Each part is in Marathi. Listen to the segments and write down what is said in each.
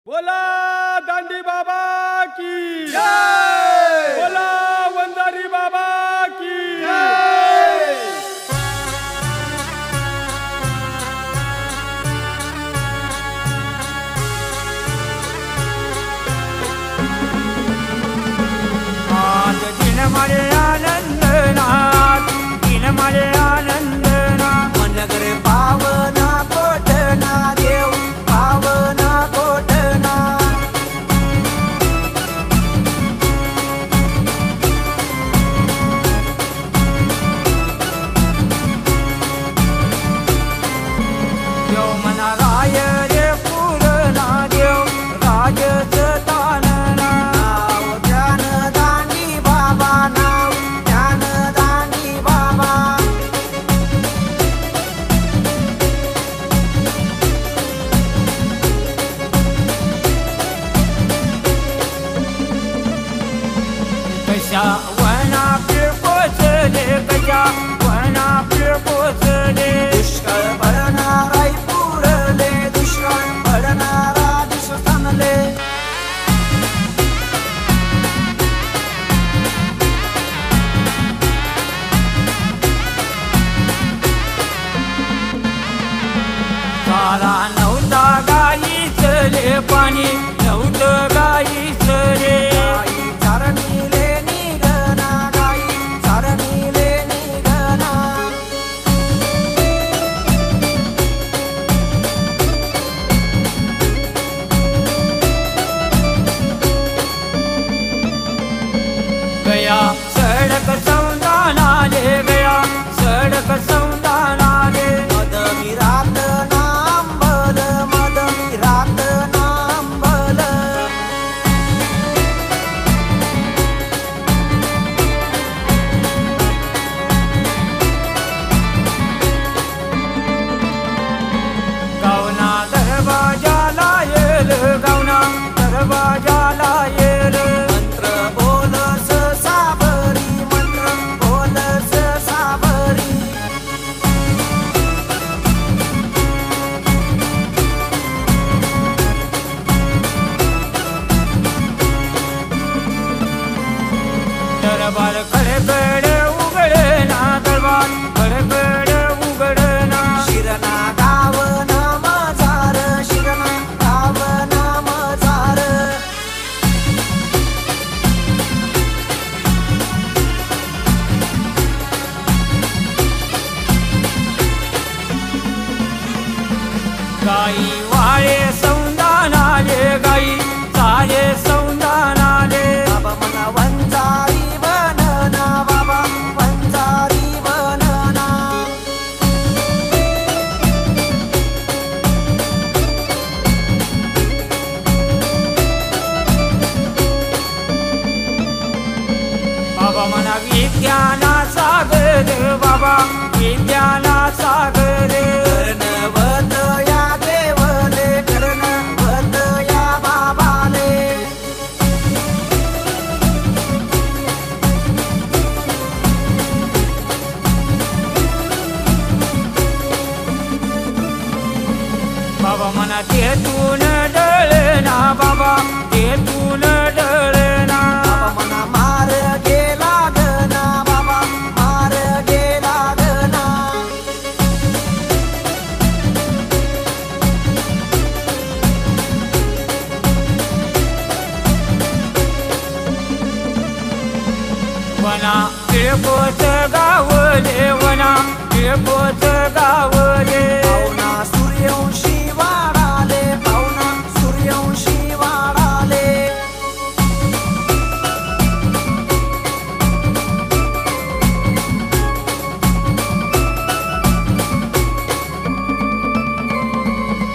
बोला दांडी बाबा की जय, बोला वंजारी बाबा की जय। आज दिन मरे आनंदनाथ, दिन मरे आनंदनाथ, मनगर पावना कोटना देव पावना कोटना। देव मना राय रे पूर्णा देव राजच तानना। नाव ध्यान दांडी बाबा, नाव ध्यान दांडी बाबा। कशा वना पिळ पोचले, कशा वना पिळ पोचले। दुष्काळ पडणाराई पुरले, दुष्काळ पडणारा दिस थांबले। सारा नव्हता गाईचले पाणी, नव्हतं गाईचले। गाई चारणीले निघना, गाई चारणीले निघना। गया सडक सौंदानाले, गया सडक सौंदानाले। मदमी रात नांबल, मदमी रात नांबल। गावना दरवाजाला येल, गावना दरवाजाला येल। मंत्र बोलस साबरी, मंत्र बोलस साबरी। दरबार खडखड उघडना, दरबार खडखड उघडना। शिरना गावना मजार, शिरना गावना मजार। गाई वाळे सौंदानाले, गाई चाले सौंदानाले। बाबा मना वंजारी बनना, बाबा वंजारी बनना। बाबा मना विद्याना सागर, बाबा विद्याना सागर। कर्णवत या देवले, कर्णवत या बाबाले। बाबा मना तेतून डळना, बाबा तेतून डळना। बाबा मना मार गेला गना, बाबा मार गेला गना। वना पिळकोच गावले, वना पिळकोच गावले। पाहुणा सूर्यवंशी वाढाले, पाहुणा सूर्यवंशी वाढाले।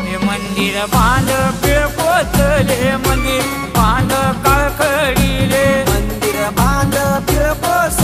हे मंदिर बांध पिळकोचले, मंदिर बांध कळकळीले। मंदिर बांध पिळकोच